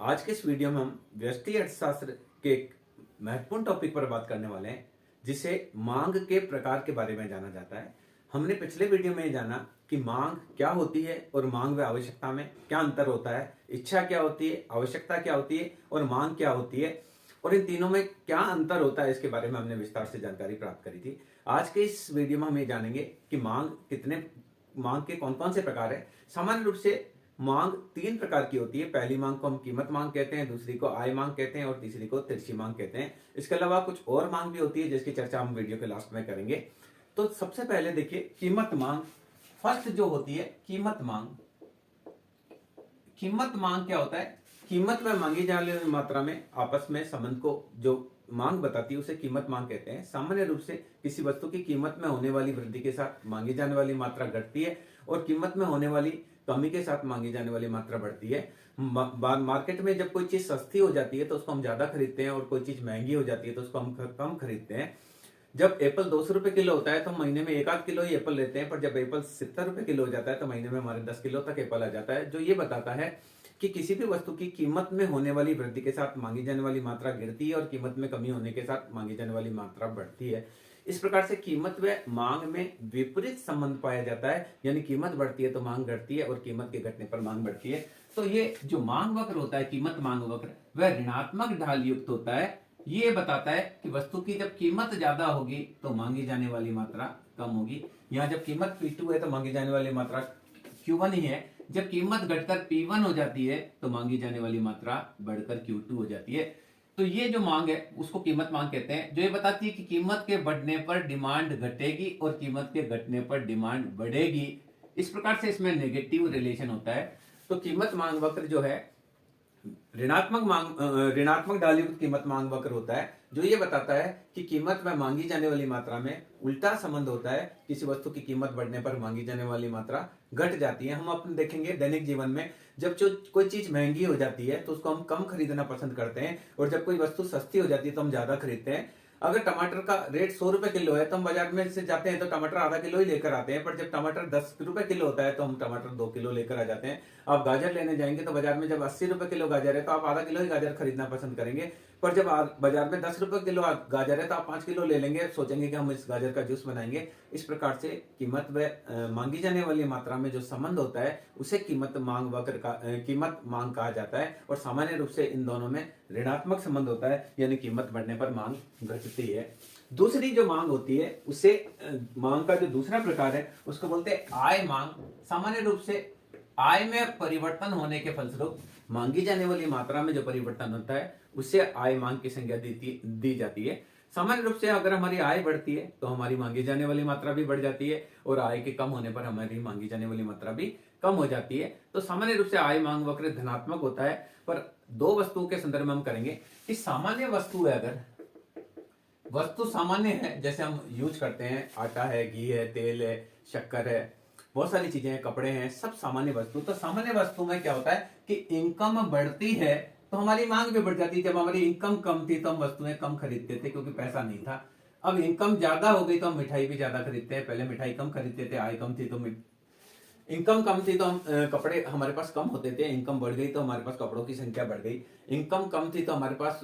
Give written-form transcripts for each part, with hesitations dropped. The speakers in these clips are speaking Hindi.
आज के इस वीडियो में हम व्यष्टि अर्थशास्त्र के एक महत्वपूर्ण टॉपिक पर बात करने वाले हैं, जिसे मांग के प्रकार के बारे में जाना जाता है। हमने पिछले वीडियो में ये जाना कि मांग क्या होती है और मांग व आवश्यकता में क्या अंतर होता है, इच्छा क्या होती है, आवश्यकता क्या होती है और मांग क्या होती है, और इन तीनों में क्या अंतर होता है, इसके बारे में हमने विस्तार से जानकारी प्राप्त करी थी। आज के इस वीडियो में हम ये जानेंगे कि मांग के कौन कौन से प्रकार है। सामान्य रूप से मांग तीन प्रकार की होती है। पहली मांग को हम कीमत मांग कहते हैं, दूसरी को आय मांग कहते हैं और तीसरी को तिरछी मांग कहते हैं। इसके अलावा कुछ और मांग भी होती है जिसकी चर्चा हम वीडियो के लास्ट में करेंगे। तो सबसे पहले देखिए कीमत मांग। फर्स्ट जो होती है कीमत मांग। कीमत मांग क्या होता है? कीमत में मांगी जाने वाली मात्रा में आपस में संबंध को जो मांग बताती है उसे कीमत मांग कहते हैं। सामान्य रूप से किसी वस्तु की कीमत में होने वाली वृद्धि के साथ मांगी जाने वाली मात्रा घटती है और कीमत में होने वाली कमी के साथ मांगी जाने वाली मात्रा बढ़ती है। मार्केट में जब कोई चीज सस्ती हो जाती है तो उसको हम ज्यादा खरीदते हैं और कोई चीज महंगी हो जाती है तो उसको हम कम खरीदते हैं। जब एप्पल 200 रुपए किलो होता है तो महीने में एक आध किलो ही एप्पल लेते हैं, पर जब एप्पल 70 रुपए किलो हो जाता है तो महीने में हमारे 10 किलो तक एप्पल आ जाता है। जो ये बताता है कि किसी भी वस्तु की कीमत में होने वाली वृद्धि के साथ मांगी जाने वाली मात्रा गिरती है और कीमत में कमी होने के साथ मांगी जाने वाली मात्रा बढ़ती है। इस प्रकार से कीमत व मांग में विपरीत संबंध पाया जाता है, यानी कीमत बढ़ती है तो मांग घटती है और कीमत के घटने पर मांग बढ़ती है। तो ये जो मांग वक्र होता है, कीमत मांग वक्र, वह ऋणात्मक ढाल युक्त होता है। ये बताता है कि वस्तु की जब कीमत ज्यादा होगी तो मांगी जाने वाली मात्रा कम होगी। यहाँ जब कीमत P2 है तो मांगी जाने वाली मात्रा Q1 ही है। जब कीमत घटकर P1 हो जाती है तो मांगी जाने वाली मात्रा बढ़कर Q2 हो जाती है। तो ये जो मांग है उसको कीमत मांग कहते हैं, जो ये बताती है कि कीमत के बढ़ने पर डिमांड घटेगी और कीमत के घटने पर डिमांड बढ़ेगी। इस प्रकार से इसमें नेगेटिव रिलेशन होता है। तो कीमत मांग वक्र जो है ऋणात्मक ढाल युक्त कीमत मांग वक्र होता है, जो ये बताता है कि कीमत में मांगी जाने वाली मात्रा में उल्टा संबंध होता है। किसी वस्तु की कीमत बढ़ने पर मांगी जाने वाली मात्रा घट जाती है। हम अपने देखेंगे दैनिक जीवन में जब जो कोई चीज महंगी हो जाती है तो उसको हम कम खरीदना पसंद करते हैं, और जब कोई वस्तु सस्ती हो जाती है तो हम ज्यादा खरीदते हैं। अगर टमाटर का रेट 100 रुपए किलो है तो हम बाजार में से जाते हैं तो टमाटर आधा किलो ही लेकर आते हैं, पर जब टमाटर 10 रुपए किलो होता है तो हम टमाटर 2 किलो लेकर आ जाते हैं। आप गाजर लेने जाएंगे तो बाजार में जब 80 रुपए किलो गाजर है तो आप आधा किलो ही गाजर खरीदना पसंद करेंगे, पर जब बाजार में 10 रुपए किलो गाजर है तो आप 5 किलो ले लेंगे, सोचेंगे कि हम इस गाजर का जूस बनाएंगे। इस प्रकार से कीमत व मांगी जाने वाली मात्रा में जो संबंध होता है उसे कीमत मांग कहा जाता है, और सामान्य रूप से इन दोनों में ऋणात्मक संबंध होता है, यानी कीमत बढ़ने पर मांग घटती है। दूसरी जो मांग होती है उसे मांग का जो दूसरा प्रकार है उसको बोलते हैं आय मांग। सामान्य रूप से आय में परिवर्तन होने के फलस्वरूप मांगी जाने वाली मात्रा में जो परिवर्तन होता है उसे आय मांग की संज्ञा दी जाती है। सामान्य रूप से अगर हमारी आय बढ़ती है तो हमारी मांगी जाने वाली मात्रा भी बढ़ जाती है, और आय के कम होने पर हमारी मांगी जाने वाली मात्रा भी कम हो जाती है। तो सामान्य रूप से आय मांग वक्र धनात्मक होता है। पर दो वस्तुओं के संदर्भ में हम करेंगे कि सामान्य वस्तु है, अगर वस्तु सामान्य है जैसे हम यूज करते हैं, आटा है, घी है, तेल है, शक्कर है, बहुत सारी चीजें हैं, कपड़े हैं, सब सामान्य वस्तु। तो सामान्य वस्तु में क्या होता है कि इनकम बढ़ती है तो हमारी मांग भी बढ़ जाती है। जब हमारी इनकम कम थी तो हम वस्तुएं कम खरीदते थे क्योंकि पैसा नहीं था। अब इनकम ज्यादा हो गई तो हम मिठाई भी ज्यादा खरीदते हैं। पहले मिठाई कम खरीदते थे, आय कम थी तो इनकम कम थी तो हम कपड़े हमारे पास कम होते थे। इनकम बढ़ गई तो हमारे पास कपड़ों की संख्या बढ़ गई। इनकम कम थी तो हमारे पास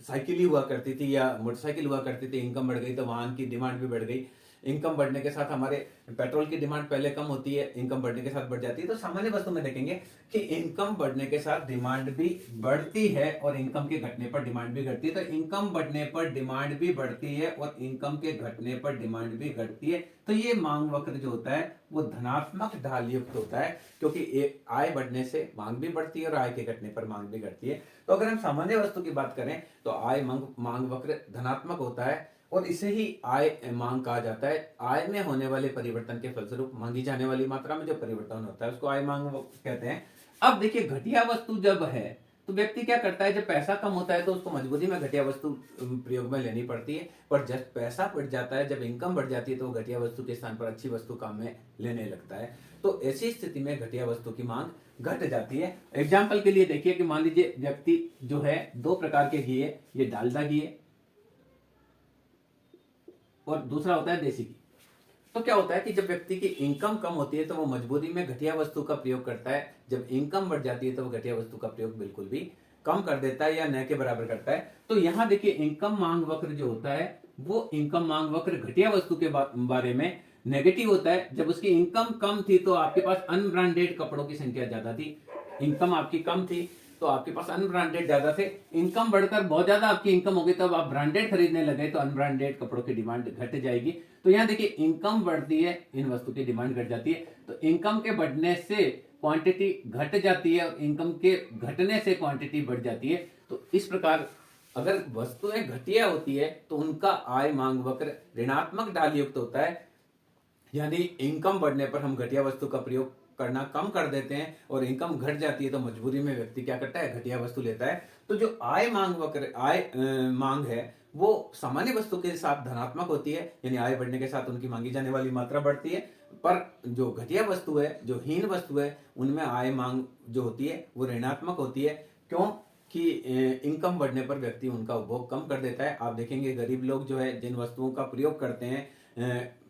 साइकिल ही हुआ करती थी या मोटरसाइकिल हुआ करती थी। इनकम बढ़ गई तो वाहन की डिमांड भी बढ़ गई। इनकम बढ़ने के साथ हमारे पेट्रोल की डिमांड पहले कम होती है, इनकम बढ़ने के साथ बढ़ जाती है। तो सामान्य वस्तु में देखेंगे कि इनकम बढ़ने के साथ डिमांड भी बढ़ती है और इनकम के घटने पर डिमांड भी घटती है। तो इनकम बढ़ने पर डिमांड भी बढ़ती है और इनकम के घटने पर डिमांड भी घटती है। तो ये मांग वक्र जो होता है वो धनात्मक ढाल युक्त होता है, क्योंकि आय बढ़ने से मांग भी बढ़ती है और आय के घटने पर मांग भी घटती है। तो अगर हम सामान्य वस्तु की बात करें तो आय मांग वक्र धनात्मक होता है और इसे ही आय मांग कहा जाता है। आय में होने वाले परिवर्तन के फलस्वरूप मांगी जाने वाली मात्रा में जो परिवर्तन होता है उसको आय मांग कहते हैं। अब देखिए घटिया वस्तु जब है तो व्यक्ति क्या करता है, जब पैसा कम होता है तो उसको मजबूरी में घटिया वस्तु प्रयोग में लेनी पड़ती है, पर जब पैसा बढ़ जाता है, जब इनकम बढ़ जाती है तो वो घटिया वस्तु के स्थान पर अच्छी वस्तु काम में लेने लगता है। तो ऐसी स्थिति में घटिया वस्तु की मांग घट जाती है। एग्जाम्पल के लिए देखिए कि मान लीजिए व्यक्ति जो है दो प्रकार के घी है, ये डालडा घी है और दूसरा होता है देसी घी। तो क्या होता है कि जब व्यक्ति की इनकम कम होती है तो वो मजबूरी में घटिया वस्तु का प्रयोग करता है, जब इनकम बढ़ जाती है तो वो घटिया वस्तु का प्रयोग बिल्कुल भी कम कर देता है या न के बराबर करता है। तो यहाँ देखिए इनकम मांग वक्र जो होता है वो इनकम मांग वक्र घटिया वस्तु के बारे में नेगेटिव होता है। जब उसकी इनकम कम थी तो आपके पास अनब्रांडेड कपड़ों की संख्या ज्यादा थी, इनकम आपकी कम थी तो आपके पास अनब्रांडेड ज्यादा थे। इनकम बढ़कर बहुत ज्यादा आपकी इनकम होगी तब आप ब्रांडेड खरीदने लगे तो अनब्रांडेड कपड़ों की डिमांड घट जाएगी। तो यहाँ देखिए इनकम बढ़ती है, इन वस्तु की डिमांड घट जाती है। तो इनकम के बढ़ने से क्वांटिटी घट जाती है और इनकम के घटने से क्वांटिटी बढ़ जाती है। तो इस प्रकार अगर वस्तुएं घटिया होती है तो उनका आय मांग वक्र ऋणात्मक ढाल युक्त होता है, यानी इनकम बढ़ने पर हम घटिया वस्तु का प्रयोग करना कम कर देते हैं और इनकम घट जाती है तो मजबूरी में व्यक्ति क्या करता है, घटिया वस्तु लेता है। तो जो आय मांग वक्र मांग है वो सामान्य वस्तु के साथ धनात्मक होती है, यानी आय बढ़ने के साथ उनकी मांगी जाने वाली मात्रा बढ़ती है। पर जो घटिया वस्तु है, जो हीन वस्तु है, उनमें आय मांग जो होती है वो ऋणात्मक होती है। क्यों कि इनकम बढ़ने पर व्यक्ति उनका उपभोग कम कर देता है। आप देखेंगे गरीब लोग जो है जिन वस्तुओं का प्रयोग करते हैं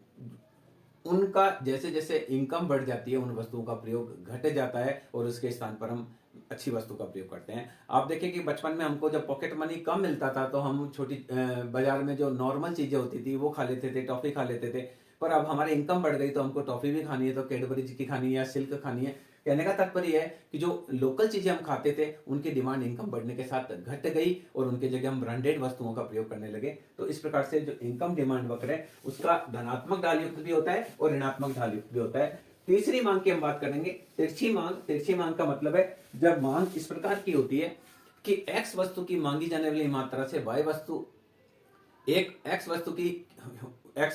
उनका जैसे जैसे इनकम बढ़ जाती है उन वस्तुओं का प्रयोग घट जाता है और उसके स्थान पर हम अच्छी वस्तु का प्रयोग करते हैं। आप देखें कि बचपन में हमको जब पॉकेट मनी कम मिलता था तो हम छोटी बाजार में जो नॉर्मल चीजें होती थी वो खा लेते थे, टॉफी खा लेते थे। पर अब हमारी इनकम बढ़ गई तो हमको टॉफी भी खानी है तो कैडबरीज की खानी है या सिल्क खानी है। कहने का तात्पर्य है कि जो लोकल चीजें हम खाते थे उनकी डिमांड इनकम बढ़ने के साथ घट गई और उनके जगह हम ब्रांडेड वस्तुओं का प्रयोग करने लगे। तो इस प्रकार से जो इनकम डिमांड वक्र है उसका धनात्मक ढाल युक्त भी होता है और ऋणात्मक ढाल युक्त भी होता है। तीसरी मांग की हम बात करेंगे, तिरछी मांग। तिरछी मांग का मतलब है जब मांग इस प्रकार की होती है कि एक्स वस्तु की मांगी जाने वाली मात्रा से वाई वस्तु एक्स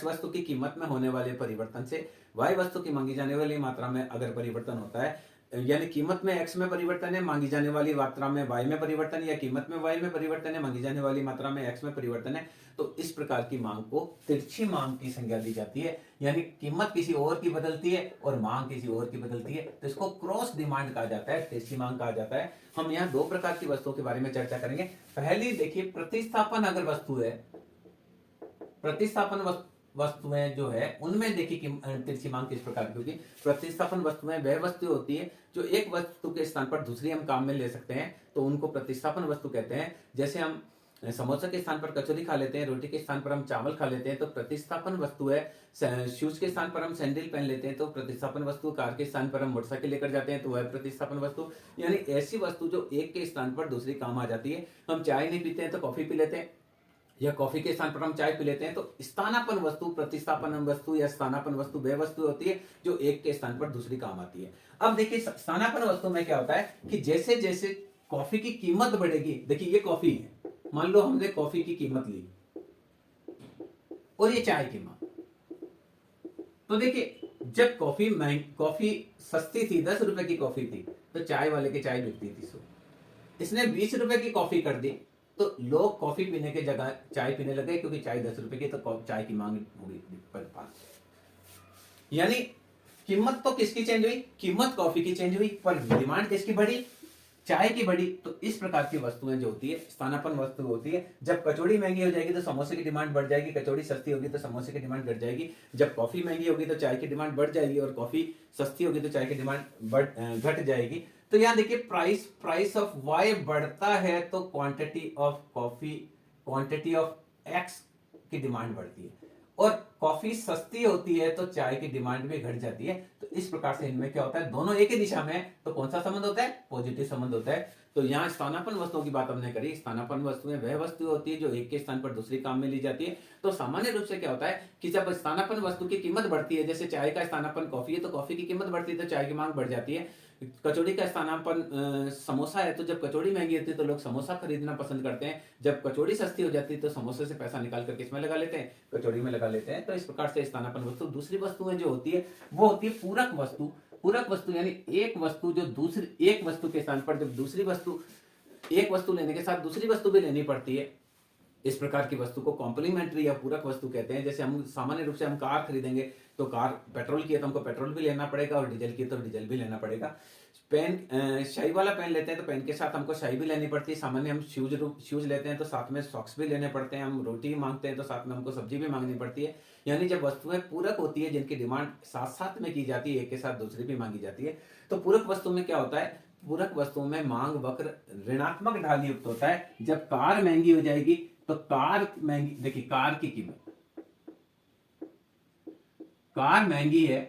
वस्तु की कीमत में होने वाले परिवर्तन से वाई वस्तु की मांगी जाने वाली मात्रा में अगर परिवर्तन होता है, यानी कीमत में एक्स में परिवर्तन है, मांगी जाने वाली मात्रा में वाई में परिवर्तन, या कीमत में वाई में परिवर्तन है, मांगी जाने वाली मात्रा में एक्स में परिवर्तन है, तो इस प्रकार की मांग को तिरछी मांग की संज्ञा दी जाती है। यानी कीमत किसी और की बदलती है और मांग किसी और की बदलती है तो इसको क्रॉस डिमांड कहा जाता है, तिरछी मांग कहा जाता है। हम यहाँ दो प्रकार की वस्तुओं के बारे में चर्चा करेंगे। पहली देखिए, प्रतिस्थापन अगर वस्तु है, प्रतिस्थापन वस्तुएं जो है उनमें देखिए कि तिरछी मांग किस प्रकार की होगी। प्रतिस्थापन वस्तुएं वह वस्तु होती है जो एक वस्तु के स्थान पर दूसरी हम काम में ले सकते हैं तो उनको प्रतिस्थापन वस्तु कहते हैं। जैसे हम समोसा के स्थान पर कचौरी खा लेते हैं, रोटी के स्थान पर हम चावल खा लेते हैं तो प्रतिस्थापन वस्तु है। शूज के स्थान पर हम सैंडल पहन लेते हैं तो प्रतिस्थापन वस्तु। कार के स्थान पर हम मोटरसाइकिल लेकर जाते हैं तो वह प्रतिस्थापन वस्तु। यानी ऐसी वस्तु जो एक के स्थान पर दूसरी काम आ जाती है। हम चाय नहीं पीते हैं तो कॉफी पी लेते हैं, या कॉफी के स्थान पर हम चाय पी लेते हैं। तो स्थानापन्न वस्तु, प्रतिस्थापन वस्तु या स्थानापन्न वस्तु वह वस्तु होती है जो एक के स्थान पर दूसरी काम आती है। अब देखिए स्थानापन्न वस्तु में क्या होता है कि जैसे जैसे कॉफी की कीमत बढ़ेगी, देखिए ये कॉफी है, मान लो हमने कॉफी की कीमत ली और ये चाय की कीमत, तो देखिए जब कॉफी सस्ती थी, 10 रुपए की कॉफी थी तो चाय वाले की चाय बिकती थी 100। इसने 20 रुपए की कॉफी कर दी तो लोग कॉफी पीने के जगह चाय पीने लगे क्योंकि चाय 10 रुपए की तो चाय की मांग होगी 5। यानी कीमत तो किसकी चेंज हुई, कीमत कॉफी की चेंज हुई पर डिमांड किसकी बढ़ी, चाय की बढ़ी। तो इस प्रकार की वस्तुएं जो होती है स्थानापन्न वस्तु होती है। जब कचौड़ी महंगी हो जाएगी तो समोसे की डिमांड बढ़ जाएगी, कचौड़ी सस्ती होगी तो समोसे की डिमांड घट जाएगी। जब कॉफी महंगी होगी तो चाय की डिमांड बढ़ जाएगी और कॉफी सस्ती होगी तो चाय की डिमांड घट जाएगी। तो यहाँ देखिए प्राइस ऑफ वाई बढ़ता है तो क्वांटिटी ऑफ एक्स की डिमांड बढ़ती है, और कॉफी सस्ती होती है तो चाय की डिमांड भी घट जाती है। तो इस प्रकार से इनमें क्या होता है, दोनों एक ही दिशा में, तो कौन सा संबंध होता है, पॉजिटिव संबंध होता है। तो यहाँ स्थानापन्न वस्तुओं की बात हमने करी। स्थानापन्न वस्तुएं वह वस्तु होती है जो एक के स्थान पर दूसरी काम में ली जाती है। तो सामान्य रूप से क्या होता है कि जब स्थानापन्न वस्तु की कीमत बढ़ती है, जैसे चाय का स्थानापन्न कॉफी है तो कॉफी की कीमत बढ़ती है तो चाय की मांग बढ़ जाती है। कचौड़ी का स्थानापन्न समोसा है तो जब कचौड़ी महंगी होती है तो लोग समोसा खरीदना पसंद करते हैं। जब कचौड़ी सस्ती हो जाती है तो समोसे से पैसा निकाल कर किसमें लगा लेते हैं, कचौड़ी में लगा लेते हैं। तो इस प्रकार से स्थानापन्न वस्तु। दूसरी वस्तुएं जो होती है वो होती है पूरक वस्तु। पूरक वस्तु यानी एक वस्तु जो दूसरी, एक वस्तु के स्थान पर जब दूसरी वस्तु, एक वस्तु लेने के साथ दूसरी वस्तु भी लेनी पड़ती है, इस प्रकार की वस्तु को कॉम्प्लीमेंट्री या पूरक वस्तु कहते हैं। जैसे हम सामान्य रूप से हम कार खरीदेंगे तो कार पेट्रोल की है तो हमको पेट्रोल भी लेना पड़ेगा और डीजल की है तो डीजल भी लेना पड़ेगा। पेन शाई वाला पेन लेते हैं तो पेन के साथ हमको शाई भी लेनी पड़ती है। सामान्य हम शूज लेते हैं तो साथ में सॉक्स भी लेने पड़ते हैं। हम रोटी मांगते हैं तो साथ में हमको सब्जी भी मांगनी पड़ती है। यानी जब वस्तुएं पूरक होती है जिनकी डिमांड साथ साथ में की जाती है, एक के साथ दूसरी भी मांगी जाती है, तो पूरक वस्तु में क्या होता है पूरक वस्तुओं में मांग वक्र ऋणात्मक ढाल युक्त होता है। जब कार महंगी हो जाएगी तो कार महंगी, देखिए कार की कीमत, कार महंगी है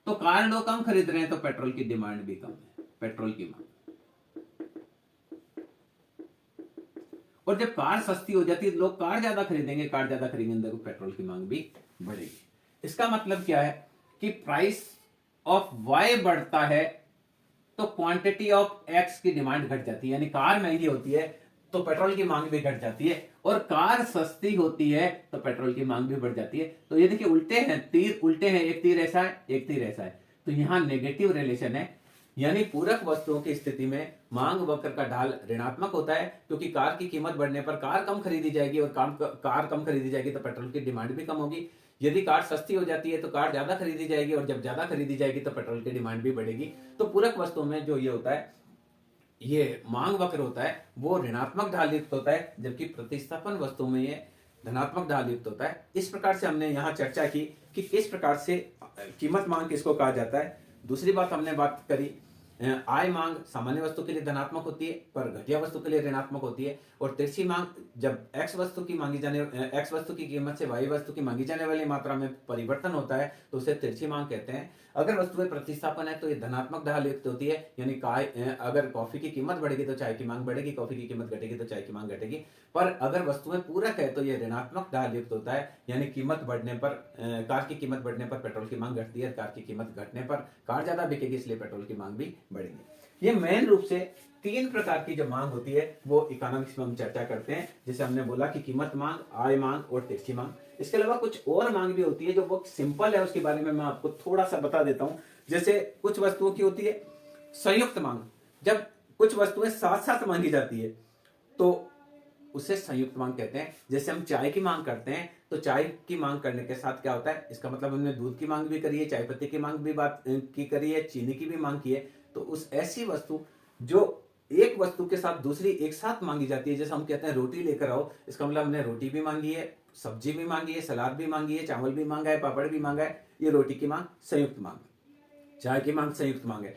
तो कार लोग कम खरीद रहे हैं तो पेट्रोल की डिमांड भी कम है, पेट्रोल की मांग। और जब कार सस्ती हो जाती है लोग कार ज्यादा खरीदेंगे, कार ज्यादा खरीदेंगे तो पेट्रोल की मांग भी बढ़ेगी। इसका मतलब क्या है कि प्राइस ऑफ वाई बढ़ता है तो क्वांटिटी ऑफ एक्स की डिमांड घट जाती है, यानी कार महंगी होती है तो पेट्रोल की मांग भी घट जाती है, और कार सस्ती होती है तो पेट्रोल की मांग भी बढ़ जाती है। तो ये देखिए उल्टे हैं, तीर उल्टे हैं, एक तीर ऐसा है एक तीर ऐसा है, तो यहां नेगेटिव रिलेशन है। यानी पूरक वस्तुओं की स्थिति में मांग वक्र का ढाल ऋणात्मक होता है, क्योंकि कार की कीमत बढ़ने पर कार कम खरीदी जाएगी, और कार कम खरीदी जाएगी तो पेट्रोल की डिमांड भी कम होगी। यदि कार सस्ती हो जाती है तो कार ज्यादा खरीदी जाएगी, और जब ज्यादा खरीदी जाएगी तो पेट्रोल की डिमांड भी बढ़ेगी। तो पूरक वस्तुओं में जो ये होता है, ये मांग वक्र होता है, वो ऋणात्मक ढाल युक्त होता है, जबकि प्रतिस्थापन वस्तुओं में ये धनात्मक ढाल युक्त होता है। इस प्रकार से हमने यहाँ चर्चा की कि किस प्रकार से कीमत मांग किसको कहा जाता है। दूसरी बात हमने बात करी, आय मांग सामान्य वस्तु के लिए धनात्मक होती है पर घटिया वस्तु के लिए ऋणात्मक होती है, और तिरछी मांग जब एक्स वस्तु की कीमत से वाई वस्तु की मांगी जाने वाली मात्रा में परिवर्तन होता है तो उसे तिरछी मांग कहते हैं। अगर वस्तु में प्रतिस्थापन है तो ये धनात्मक ढाल युक्त होती है, यानी अगर कॉफी की कीमत बढ़ेगी तो चाय की मांग बढ़ेगी, कॉफी की कीमत घटेगी तो चाय की मांग घटेगी। पर अगर वस्तुएं पूरक है तो यह ऋणात्मक ढाल युक्त होता है, यानी कीमत बढ़ने पर कार की कीमत बढ़ने पर पेट्रोल की मांग घटती है, कार की कीमत घटने पर कार ज्यादा बिकेगी इसलिए पेट्रोल की मांग भी बढ़ेगी। ये मेन रूप से तीन प्रकार की जो मांग होती है वो इकोनॉमिक्स में हम चर्चा करते हैं, जैसे हमने बोला कि कीमत मांग, आय मांग और तिरछी मांग। इसके अलावा कुछ और मांग भी होती है जो बहुत सिंपल है, उसके बारे में मैं आपको थोड़ा सा बता देता हूं। जैसे कुछ वस्तुओं की होती है संयुक्त मांग, जब कुछ वस्तुएं साथ साथ मांगी जाती है तो उसे संयुक्त मांग कहते हैं। जैसे हम चाय की मांग करते हैं तो चाय की मांग करने के साथ क्या होता है, इसका मतलब हमने दूध की मांग भी करी है, चाय पत्ती की मांग भी बात की करी है, चीनी की भी मांग की है। तो उस ऐसी वस्तु जो एक वस्तु के साथ दूसरी एक साथ मांगी जाती है, जैसे हम कहते हैं रोटी लेकर आओ, इसका मतलब हमने रोटी भी मांगी है, सब्जी भी मांगी है, सलाद भी मांगी है, चावल भी मांगा है, पापड़ भी मांगा है, ये रोटी की मांग संयुक्त मांग है। चाय की मांग संयुक्त मांग है।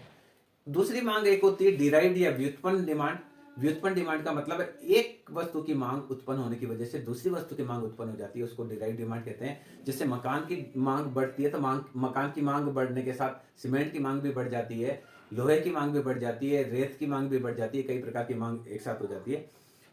दूसरी मांग एक होती है डिराइव्ड या व्युत्पन्न डिमांड। व्युत्पन्न डिमांड का मतलब है एक वस्तु की मांग उत्पन्न होने की वजह से दूसरी वस्तु की मांग उत्पन्न हो जाती है, उसको डिराइव्ड डिमांड कहते हैं। जैसे मकान की मांग बढ़ती है तो मकान की मांग बढ़ने के साथ सीमेंट की मांग भी बढ़ जाती है, लोहे की मांग भी बढ़ जाती है, रेत की मांग भी बढ़ जाती है, कई प्रकार की मांग एक साथ हो जाती है।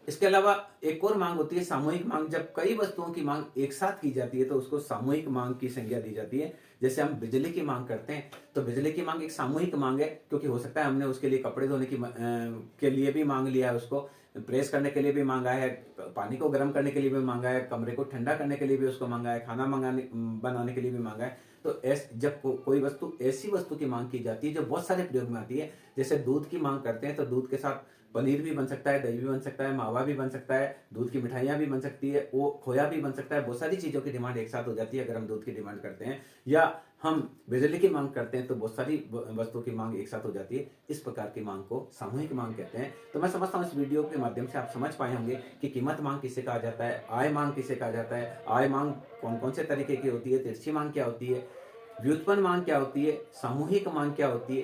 इसके अलावा एक और मांग होती है सामूहिक मांग, जब कई वस्तुओं की मांग एक साथ की जाती है तो उसको सामूहिक मांग की संज्ञा दी जाती है। जैसे हम बिजली की मांग करते हैं तो बिजली की मांग एक सामूहिक मांग है, क्योंकि हो सकता है हमने उसके लिए कपड़े धोने के लिए भी मांग लिया है, उसको प्रेस करने के लिए भी मांगा है, पानी को गर्म करने के लिए भी मांगा है, कमरे को ठंडा करने के लिए भी उसको मांगा है, खाना बनाने के लिए भी मांगा है। तो जब कोई वस्तु ऐसी वस्तु की मांग की जाती है जो बहुत सारे प्रयोग में आती है, जैसे दूध की मांग करते हैं तो दूध के साथ पनीर भी बन सकता है, दही भी बन सकता है, मावा भी बन सकता है, दूध की मिठाइयाँ भी बन सकती है, वो खोया भी बन सकता है, बहुत सारी चीज़ों की डिमांड एक साथ हो जाती है अगर हम दूध की डिमांड करते हैं। या हम बिजली की मांग करते हैं तो बहुत सारी वस्तुओं की मांग एक साथ हो जाती है। इस प्रकार की मांग को सामूहिक मांग कहते हैं। तो मैं समझता हूँ इस वीडियो के माध्यम से आप समझ पाए होंगे कि कीमत मांग किसे कहा जाता है, आय मांग किसे कहा जाता है, आय मांग कौन कौन से तरीके की होती है, तिरछी मांग क्या होती है, व्युत्पन्न मांग क्या होती है, सामूहिक मांग क्या होती है,